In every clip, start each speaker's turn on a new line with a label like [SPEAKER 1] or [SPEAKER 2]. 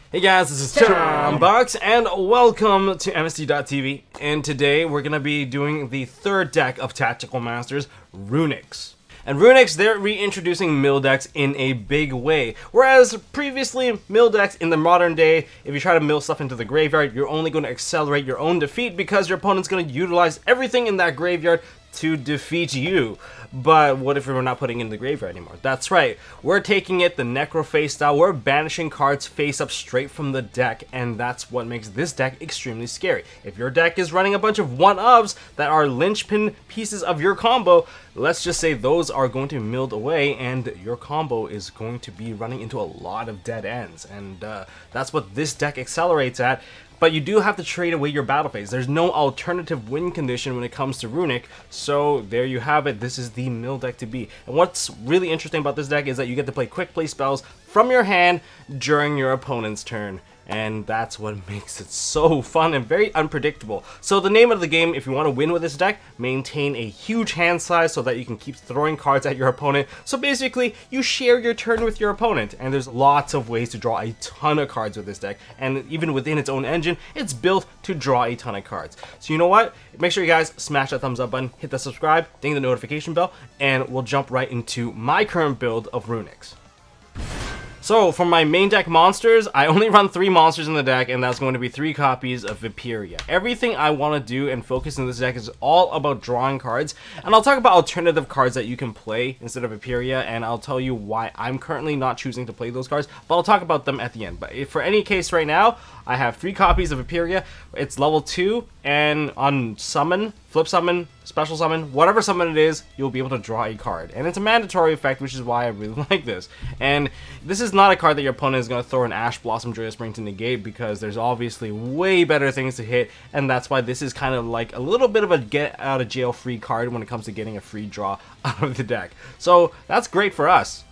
[SPEAKER 1] Hey guys, this is Box and welcome to MST.TV. And today we're going to be doing the third deck of Tactical Masters, Runicks. And Runicks, they're reintroducing mill decks in a big way. Whereas previously, mill decks in the modern day, if you try to mill stuff into the graveyard, you're only going to accelerate your own defeat because your opponent's going to utilize everything in that graveyard to defeat you. But what if we're not putting it in the graveyard anymore? That's right, we're taking it the Necrophase style. We're banishing cards face up straight from the deck, and that's what makes this deck extremely scary. If your deck is running a bunch of one-ofs that are linchpin pieces of your combo, let's just say those are going to be milled away and your combo is going to be running into a lot of dead ends, and that's what this deck accelerates at. But you do have to trade away your battle phase. There's no alternative win condition when it comes to Runick, so there you have it. This is the mill deck to be. And what's really interesting about this deck is that you get to play quick play spells from your hand during your opponent's turn. And that's what makes it so fun and very unpredictable. So the name of the game, if you want to win with this deck, maintain a huge hand size so that you can keep throwing cards at your opponent. So basically, you share your turn with your opponent, and there's lots of ways to draw a ton of cards with this deck. And even within its own engine, it's built to draw a ton of cards. So you know what? Make sure you guys smash that thumbs up button, hit the subscribe, ding the notification bell, and we'll jump right into my current build of Runicks. So, for my main deck monsters, I only run 3 monsters in the deck, and that's going to be 3 copies of Viperia. Everything I want to do and focus in this deck is all about drawing cards, and I'll talk about alternative cards that you can play instead of Viperia, and I'll tell you why I'm currently not choosing to play those cards, but I'll talk about them at the end. But if for any case right now, I have 3 copies of Viperia. It's level 2, and on summon, flip summon, special summon, whatever summon it is, you'll be able to draw a card. And it's a mandatory effect, which is why I really like this. And this is not a card that your opponent is going to throw an Ash Blossom Joyous Spring to negate, because there's obviously way better things to hit, and that's why this is kind of like a little bit of a get out of jail free card when it comes to getting a free draw out of the deck. So that's great for us.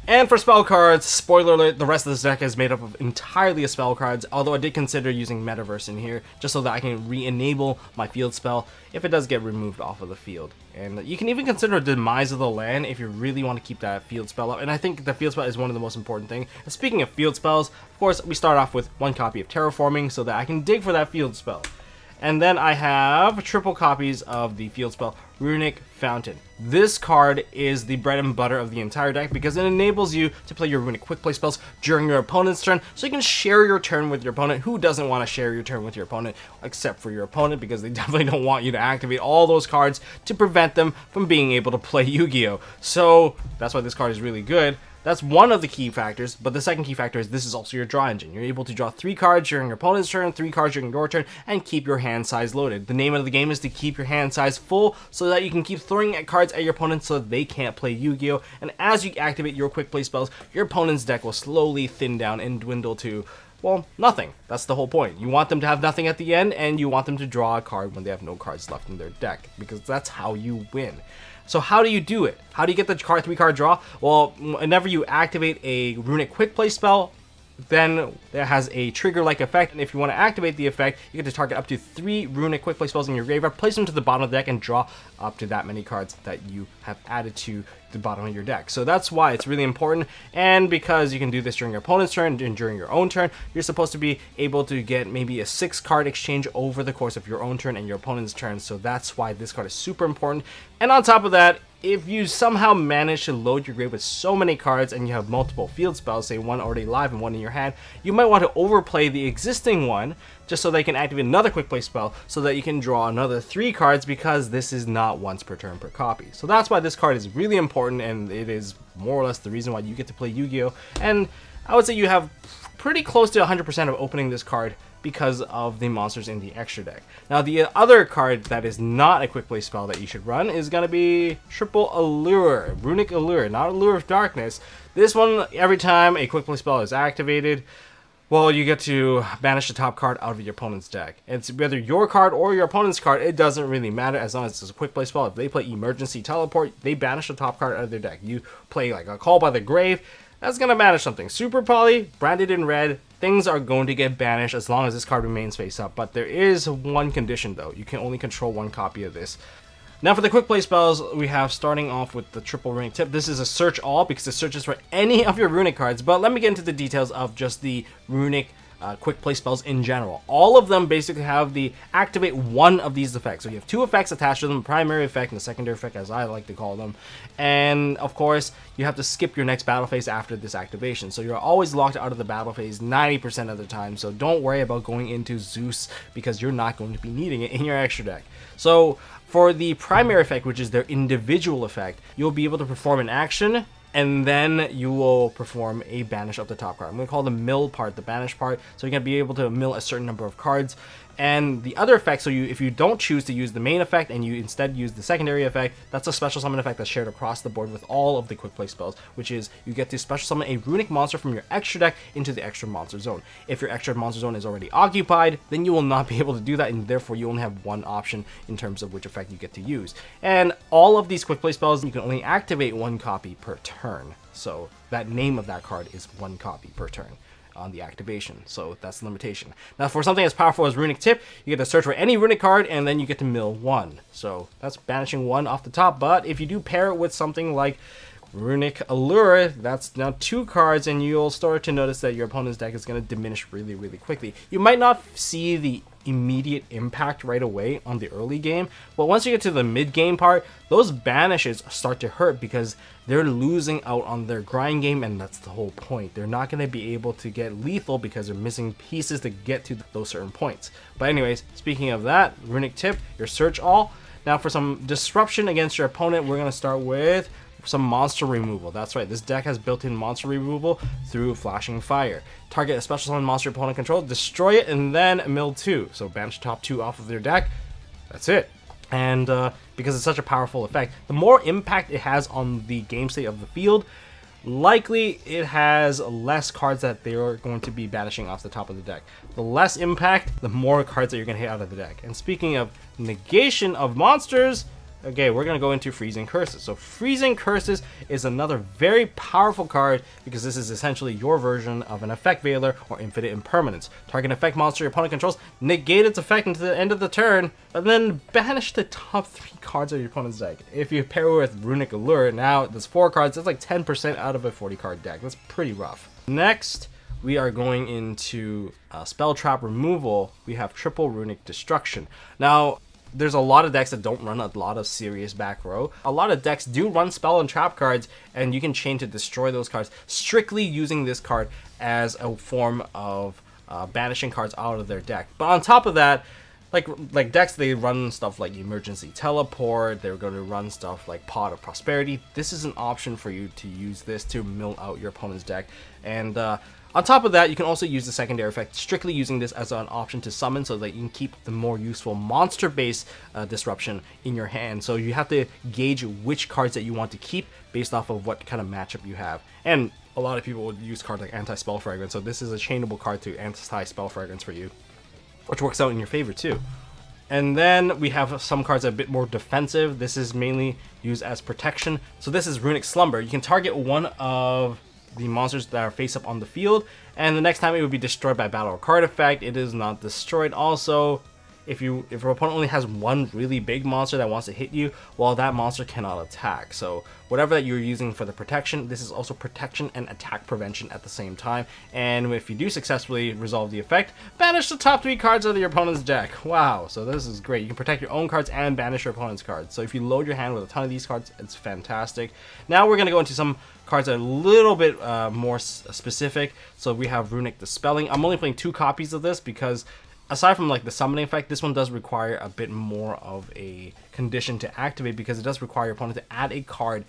[SPEAKER 1] And for spell cards, spoiler alert, the rest of this deck is made up of entirely of spell cards, although I did consider using Metaverse in here, just so that I can re-enable my field spell if it does get removed off of the field. And you can even consider Demise of the Land if you really want to keep that field spell up, and I think the field spell is one of the most important things. And speaking of field spells, of course, we start off with 1 copy of Terraforming so that I can dig for that field spell. And then I have triple copies of the field spell, Runick Fountain. This card is the bread and butter of the entire deck because it enables you to play your Runick quick play spells during your opponent's turn, so you can share your turn with your opponent. Who doesn't want to share your turn with your opponent, except for your opponent, because they definitely don't want you to activate all those cards to prevent them from being able to play Yu-Gi-Oh! So that's why this card is really good. That's one of the key factors, but the second key factor is this is also your draw engine. You're able to draw 3 cards during your opponent's turn, 3 cards during your turn, and keep your hand size loaded. The name of the game is to keep your hand size full so that you can keep throwing at cards at your opponent so that they can't play Yu-Gi-Oh! And as you activate your quick play spells, your opponent's deck will slowly thin down and dwindle to, well, nothing. That's the whole point. You want them to have nothing at the end, and you want them to draw a card when they have no cards left in their deck, because that's how you win. So how do you do it? How do you get the 3-card draw? Well, whenever you activate a Runick quick play spell, then that has a trigger-like effect, and if you want to activate the effect, you get to target up to 3 Runick quick play spells in your graveyard, place them to the bottom of the deck, and draw up to that many cards that you have added to the bottom of your deck. So that's why it's really important, and because you can do this during your opponent's turn and during your own turn, you're supposed to be able to get maybe a 6-card exchange over the course of your own turn and your opponent's turn, so that's why this card is super important. And on top of that, if you somehow manage to load your grave with so many cards and you have multiple field spells, say 1 already live and 1 in your hand, you might want to overplay the existing one just so they can activate another quick play spell so that you can draw another 3 cards, because this is not once per turn per copy. So that's why this card is really important, and it is more or less the reason why you get to play Yu-Gi-Oh! And I would say you have pretty close to 100% of opening this card because of the monsters in the extra deck. Now, the other card that is not a quick play spell that you should run is going to be triple Allure, Runick Allure, not Allure of Darkness. This one, every time a quick play spell is activated, well, you get to banish the top card out of your opponent's deck. It's whether your card or your opponent's card, it doesn't really matter as long as it's a quick play spell. If they play Emergency Teleport, they banish the top card out of their deck. You play like a Call by the Grave, that's going to banish something. Super Poly, branded in red, things are going to get banished as long as this card remains face up. But there is one condition though. You can only control 1 copy of this. Now for the quick play spells, we have starting off with the triple Runick tip. This is a search all because it searches for any of your Runick cards, but let me get into the details of just the Runick quick play spells in general. All of them basically have the activate one of these effects. So you have two effects attached to them, primary effect and the secondary effect, as I like to call them. And of course, you have to skip your next battle phase after this activation. So you're always locked out of the battle phase 90% of the time. So don't worry about going into Zeus because you're not going to be needing it in your extra deck. So for the primary effect, which is their individual effect, you'll be able to perform an action and then you will perform a banish of the top card. I'm going to call the mill part the banish part, so you're going to be able to mill a certain number of cards. And the other effect, so if you don't choose to use the main effect and you instead use the secondary effect, that's a special summon effect that's shared across the board with all of the quick play spells, which is you get to special summon a Runick monster from your extra deck into the extra monster zone. If your extra monster zone is already occupied, then you will not be able to do that, and therefore you only have one option in terms of which effect you get to use. And all of these quick play spells, you can only activate one copy per turn. So that name of that card is one copy per turn on the activation, so that's the limitation. Now for something as powerful as Runick Tip, you get to search for any Runick card and then you get to mill one. So that's banishing one off the top, but if you do pair it with something like Runick Allure, that's now two cards, and you'll start to notice that your opponent's deck is going to diminish really, really quickly. You might not see the immediate impact right away on the early game, but once you get to the mid-game part, those banishes start to hurt because they're losing out on their grind game, and that's the whole point. They're not going to be able to get lethal because they're missing pieces to get to those certain points. But anyways, speaking of that, Runick Tip, your search all. Now for some disruption against your opponent, we're going to start with some monster removal. That's right, this deck has built-in monster removal through Flashing Fire. Target a special summon monster opponent control, destroy it, and then mill two. So banish top two off of their deck. That's it. And because it's such a powerful effect, the more impact it has on the game state of the field, likely it has less cards that they are going to be banishing off the top of the deck. The less impact, the more cards that you're going to hit out of the deck. And speaking of negation of monsters, okay, we're going to go into Freezing Curses. So Freezing Curses is another very powerful card because this is essentially your version of an Effect Veiler or Infinite Impermanence. Target effect monster your opponent controls, negate its effect until the end of the turn, and then banish the top 3 cards of your opponent's deck. If you pair with Runick Allure, now there's 4 cards, that's like 10% out of a 40 card deck. That's pretty rough. Next, we are going into Spell Trap Removal. We have Triple Runick Destruction. Now, there's a lot of decks that don't run a lot of serious back row. A lot of decks do run spell and trap cards, and you can chain to destroy those cards, strictly using this card as a form of banishing cards out of their deck. But on top of that, like decks, they run stuff like Emergency Teleport, they're going to run stuff like Pot of Prosperity. This is an option for you to use this to mill out your opponent's deck. And on top of that, you can also use the secondary effect, strictly using this as an option to summon so that you can keep the more useful monster-based disruption in your hand. So you have to gauge which cards that you want to keep based off of what kind of matchup you have. And a lot of people would use cards like Anti-Spell Fragrance, so this is a chainable card to Anti-Spell Fragrance for you, which works out in your favor too. And then we have some cards that are a bit more defensive. This is mainly used as protection. So this is Runick Slumber. You can target one of the monsters that are face up on the field, and the next time it would be destroyed by battle or card effect. It is not destroyed. Also, if your opponent only has one really big monster that wants to hit you, well, that monster cannot attack. So whatever that you're using for the protection, this is also protection and attack prevention at the same time. And if you do successfully resolve the effect, banish the top 3 cards of your opponent's deck. Wow, so this is great. You can protect your own cards and banish your opponent's cards. So if you load your hand with a ton of these cards, it's fantastic. Now we're going to go into some cards that are a little bit more specific. So we have Runick Dispelling. I'm only playing 2 copies of this because aside from like the summoning effect, this one does require a bit more of a condition to activate because it does require your opponent to add a card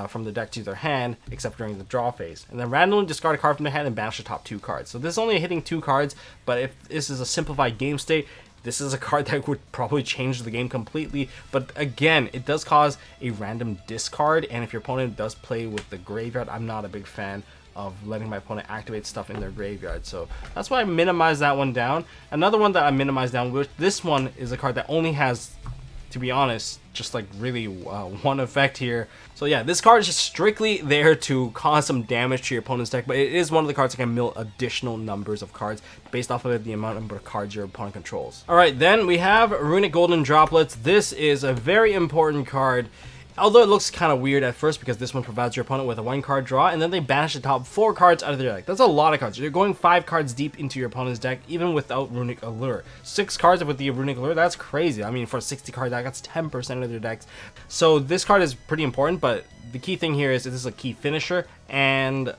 [SPEAKER 1] from the deck to their hand, except during the draw phase, and then randomly discard a card from their hand and banish the top 2 cards. So this is only hitting 2 cards, but if this is a simplified game state, this is a card that would probably change the game completely. But again, it does cause a random discard, and if your opponent does play with the graveyard, I'm not a big fan of letting my opponent activate stuff in their graveyard. So that's why I minimized that one down. Another one that I minimized down, which this one is a card that only has to be honest, just like really one effect here. So yeah, this card is just strictly there to cause some damage to your opponent's deck, but it is one of the cards that can mill additional numbers of cards based off of the amount of cards your opponent controls. Alright, then we have Runick Golden Droplets. This is a very important card. Although it looks kind of weird at first because this one provides your opponent with a 1-card draw, and then they banish the top 4 cards out of their deck. That's a lot of cards. You're going 5 cards deep into your opponent's deck, even without Runick Allure. 6 cards with the Runick Allure, that's crazy. I mean, for a 60 card deck, that's 10% of their decks. So this card is pretty important, but the key thing here is this is a key finisher, and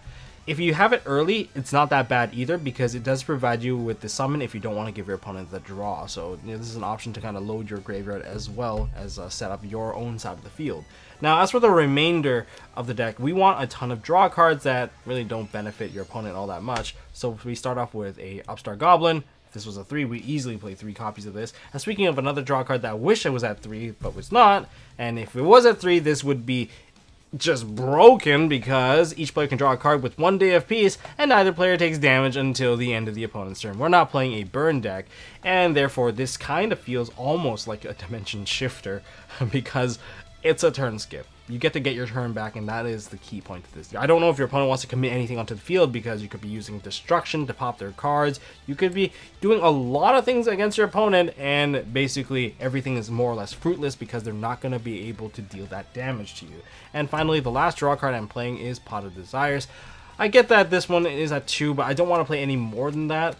[SPEAKER 1] if you have it early, it's not that bad either because it does provide you with the summon if you don't want to give your opponent the draw. So this is an option to kind of load your graveyard as well as set up your own side of the field. Now, as for the remainder of the deck, we want a ton of draw cards that really don't benefit your opponent all that much. So we start off with a Upstart Goblin. If this was a 3, we easily play 3 copies of this. And speaking of another draw card that I wish it was at 3, but was not, and if it was at 3, this would be just broken because each player can draw a card with 1 day of peace and neither player takes damage until the end of the opponent's turn. We're not playing a burn deck, and therefore this kind of feels almost like a dimension shifter because it's a turn skip. You get to get your turn back, and that is the key point to this. I don't know if your opponent wants to commit anything onto the field because you could be using destruction to pop their cards. You could be doing a lot of things against your opponent, and basically everything is more or less fruitless because they're not going to be able to deal that damage to you. And finally, the last draw card I'm playing is Pot of Desires. I get that this one is at 2, but I don't want to play any more than that.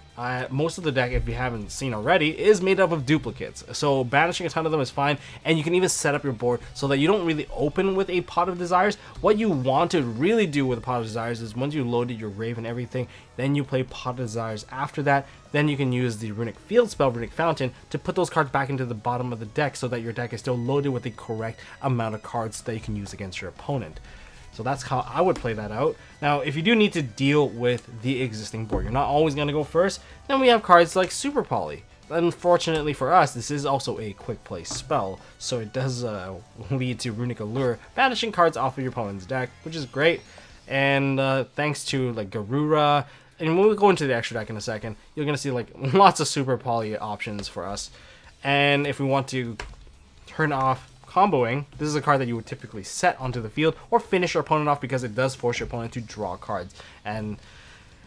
[SPEAKER 1] Most of the deck, if you haven't seen already, is made up of duplicates. So banishing a ton of them is fine, and you can even set up your board so that you don't really open with a Pot of Desires. What you want to really do with a Pot of Desires is once you loaded your Grave and everything, then you play Pot of Desires after that. Then you can use the Runick Field spell, Runick Fountain, to put those cards back into the bottom of the deck so that your deck is still loaded with the correct amount of cards that you can use against your opponent. So that's how I would play that out. Now, if you do need to deal with the existing board, you're not always going to go first, then we have cards like Super Poly. Unfortunately for us, this is also a quick play spell, so it does lead to Runick Allure banishing cards off of your opponent's deck, which is great. And thanks to like Garura, and when we go into the extra deck in a second, you're going to see like lots of Super Poly options for us. And if we want to turn off comboing, this is a card that you would typically set onto the field or finish your opponent off because it does force your opponent to draw cards, and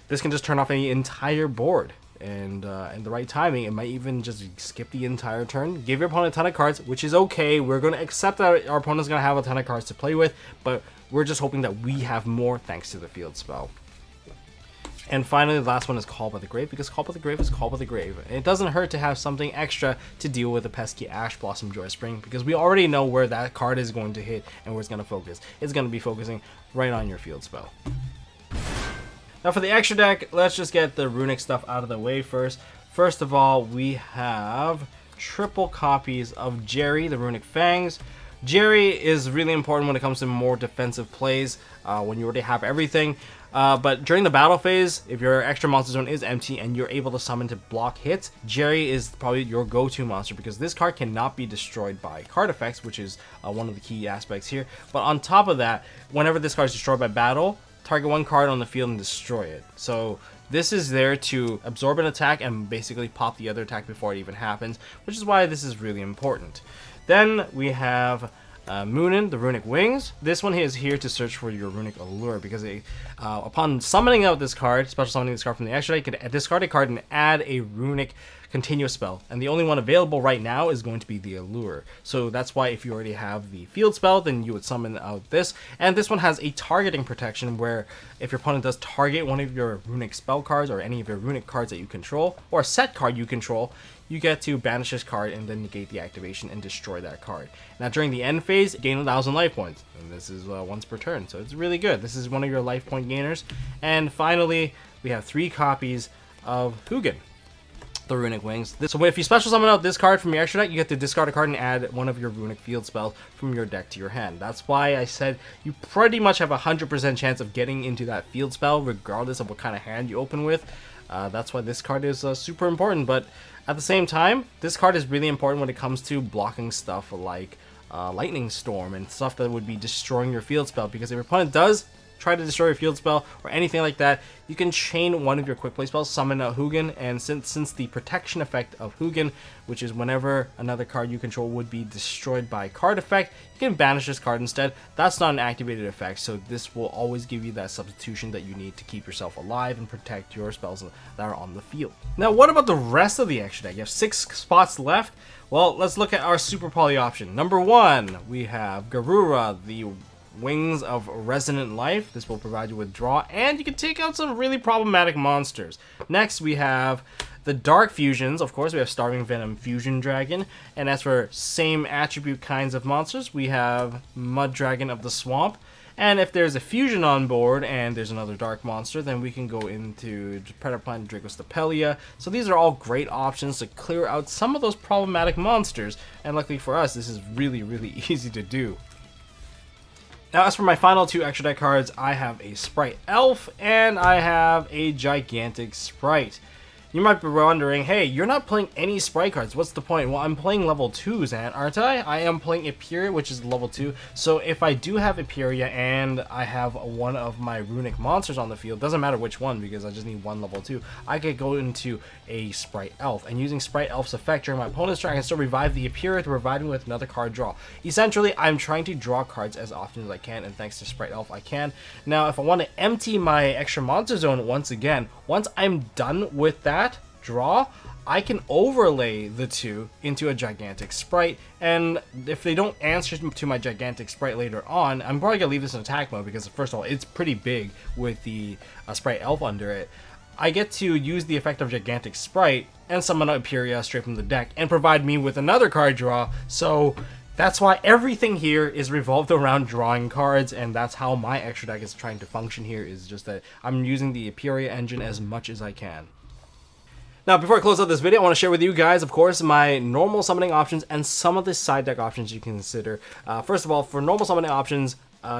[SPEAKER 1] this can just turn off any entire board. And in the right timing, it might even just skip the entire turn, give your opponent a ton of cards, which is okay. We're going to accept that our opponent's going to have a ton of cards to play with, but we're just hoping that we have more thanks to the field spell. And finally, the last one is Call by the Grave, because Call by the Grave is Call by the Grave. And it doesn't hurt to have something extra to deal with the pesky Ash Blossom Joy Spring, because we already know where that card is going to hit and where it's going to focus. It's going to be focusing right on your field spell. Now for the extra deck, let's just get the Runick stuff out of the way first. First of all, we have triple copies of Jerry, the Runick Fangs. Jerry is really important when it comes to more defensive plays, when you already have everything. But during the battle phase, if your extra monster zone is empty and you're able to summon to block hits, Jerry is probably your go-to monster because this card cannot be destroyed by card effects, which is one of the key aspects here. But on top of that, whenever this card is destroyed by battle, target 1 card on the field and destroy it. So this is there to absorb an attack and basically pop the other attack before it even happens, which is why this is really important. Then we have Moonin, the Runick Wings. This one is here to search for your Runick Allure because upon summoning out this card, special summoning this card from the extra deck, you can discard a card and add a Runick continuous spell. And the only one available right now is going to be the Allure. So that's why if you already have the field spell, then you would summon out this. And this one has a targeting protection where if your opponent does target one of your Runick spell cards or any of your Runick cards that you control, or a set card you control, you get to banish this card and then negate the activation and destroy that card. Now during the end phase, gain 1,000 life points, and this is once per turn, so it's really good. This is one of your life point gainers. And finally, we have 3 copies of Hugin, the Runick Wings. So if you special summon out this card from your extra deck, you get to discard a card and add one of your Runick field spells from your deck to your hand. That's why I said you pretty much have a 100% chance of getting into that field spell regardless of what kind of hand you open with. That's why this card is super important, but at the same time, this card is really important when it comes to blocking stuff like Lightning Storm and stuff that would be destroying your field spell, because if your opponent does try to destroy a field spell or anything like that, you can chain one of your quick play spells, summon a Hugin, and since the protection effect of Hugin, which is whenever another card you control would be destroyed by card effect, you can banish this card instead. That's not an activated effect, so this will always give you that substitution that you need to keep yourself alive and protect your spells that are on the field. Now, what about the rest of the extra deck? You have 6 spots left. Well, let's look at our Super Poly option. Number 1, we have Garura, the Wings of Resonant Life. This will provide you with draw, and you can take out some really problematic monsters. Next, we have the Dark Fusions. Of course, we have Starving Venom Fusion Dragon. And as for same attribute kinds of monsters, we have Mud Dragon of the Swamp. And if there's a fusion on board and there's another dark monster, then we can go into Predator Plant Dracostapelia. So these are all great options to clear out some of those problematic monsters. And luckily for us, this is really, really easy to do. Now, as for my final 2 extra deck cards, I have a Sprite Elf and I have a Gigantic Sprite. You might be wondering, hey, you're not playing any Sprite cards. What's the point? Well, I'm playing level 2s, aren't I? I am playing Eperia, which is level 2. So if I do have Eperia and I have one of my Runick monsters on the field, doesn't matter which one because I just need one level 2, I could go into a Sprite Elf. And using Sprite Elf's effect during my opponent's turn, I can still revive the Eperia to provide me with another card draw. Essentially, I'm trying to draw cards as often as I can, and thanks to Sprite Elf, I can. Now, if I want to empty my extra monster zone once again, once I'm done with that draw, I can overlay the 2 into a Gigantic Sprite, and if they don't answer to my Gigantic Sprite later on, I'm probably going to leave this in attack mode because first of all, it's pretty big with the Sprite Elf under it. I get to use the effect of Gigantic Sprite and summon Eperia straight from the deck and provide me with another card draw, so that's why everything here is revolved around drawing cards, and that's how my extra deck is trying to function here, is just that I'm using the Eperia engine as much as I can. Now, before I close out this video, I want to share with you guys, of course, my normal summoning options and some of the side deck options you can consider. First of all, for normal summoning options,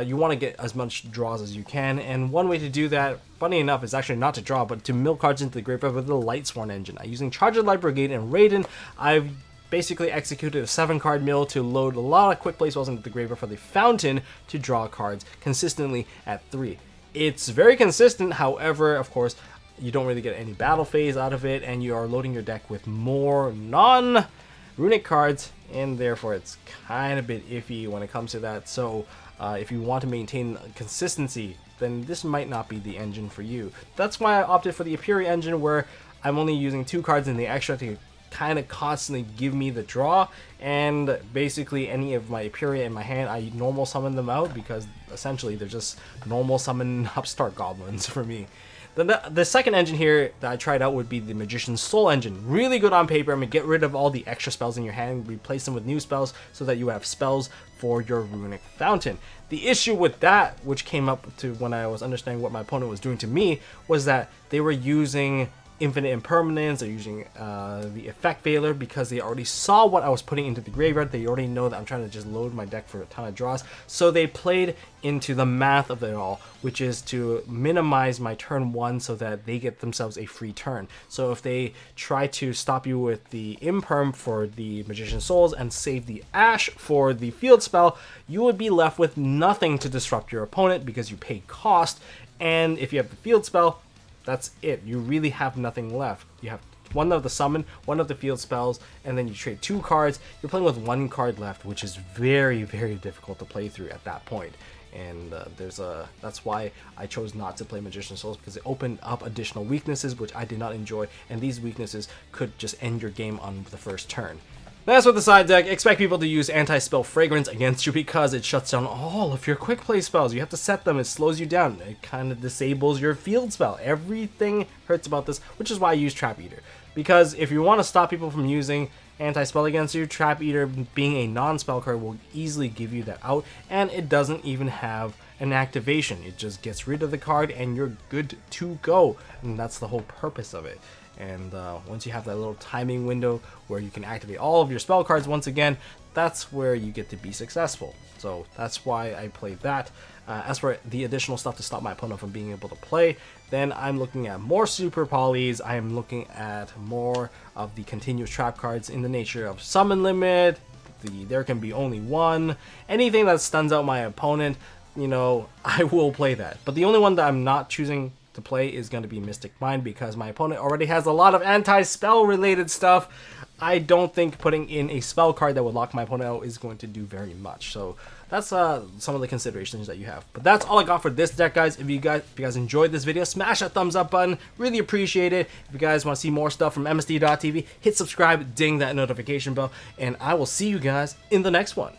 [SPEAKER 1] you want to get as much draws as you can, and one way to do that, funny enough, is actually not to draw, but to mill cards into the graveyard with the Lightsworn engine. Using Charged Light Brigade and Raiden, I've basically executed a 7-card mill to load a lot of quick play spells into the graveyard for the Fountain to draw cards consistently at 3. It's very consistent, however, of course, you don't really get any battle phase out of it, and you are loading your deck with more non-Runick cards, and therefore it's kind of a bit iffy when it comes to that. So if you want to maintain consistency, then this might not be the engine for you. That's why I opted for the Eperia engine, where I'm only using 2 cards in the extra to kind of constantly give me the draw, and basically any of my Eperia in my hand, I normal summon them out because essentially they're just normal summon upstart goblins for me. The second engine here that I tried out would be the Magician's Soul engine. Really good on paper. I'm going to get rid of all the extra spells in your hand, replace them with new spells so that you have spells for your Runick Fountain. The issue with that, which came up to when I was understanding what my opponent was doing to me, was that they were using Infinite Impermanence, they're using the Effect Veiler because they already saw what I was putting into the graveyard. They already know that I'm trying to just load my deck for a ton of draws. So they played into the math of it all, which is to minimize my turn 1 so that they get themselves a free turn. So if they try to stop you with the Imperm for the Magician's Souls and save the Ash for the field spell, you would be left with nothing to disrupt your opponent because you paid cost. And if you have the field spell, that's it. You really have nothing left. You have one of the summon, one of the field spells, and then you trade 2 cards. You're playing with 1 card left, which is very, very difficult to play through at that point. And that's why I chose not to play Magician's Souls, because it opened up additional weaknesses, which I did not enjoy, and these weaknesses could just end your game on the first turn. As with the side deck, expect people to use Anti-Spell Fragrance against you because it shuts down all of your quick play spells. You have to set them, it slows you down, it kind of disables your field spell. Everything hurts about this, which is why I use Trap Eater. Because if you want to stop people from using Anti-Spell against you, Trap Eater, being a non-spell card, will easily give you that out, and it doesn't even have an activation. It just gets rid of the card and you're good to go, and that's the whole purpose of it. And once you have that little timing window where you can activate all of your spell cards once again, that's where you get to be successful. So that's why I played that. As for the additional stuff to stop my opponent from being able to play, then I'm looking at more Super Polys. I am looking at more of the continuous trap cards in the nature of Summon Limit, there can be only one, anything that stuns out my opponent. you know, I will play that. But the only one that I'm not choosing to play is going to be Mystic Mind, because my opponent already has a lot of anti-spell related stuff. I don't think putting in a spell card that would lock my opponent out is going to do very much. So that's some of the considerations that you have. But that's all I got for this deck, guys. If you guys enjoyed this video, smash that thumbs up button. Really appreciate it. If you guys want to see more stuff from MST.TV, hit subscribe, ding that notification bell, and I will see you guys in the next one.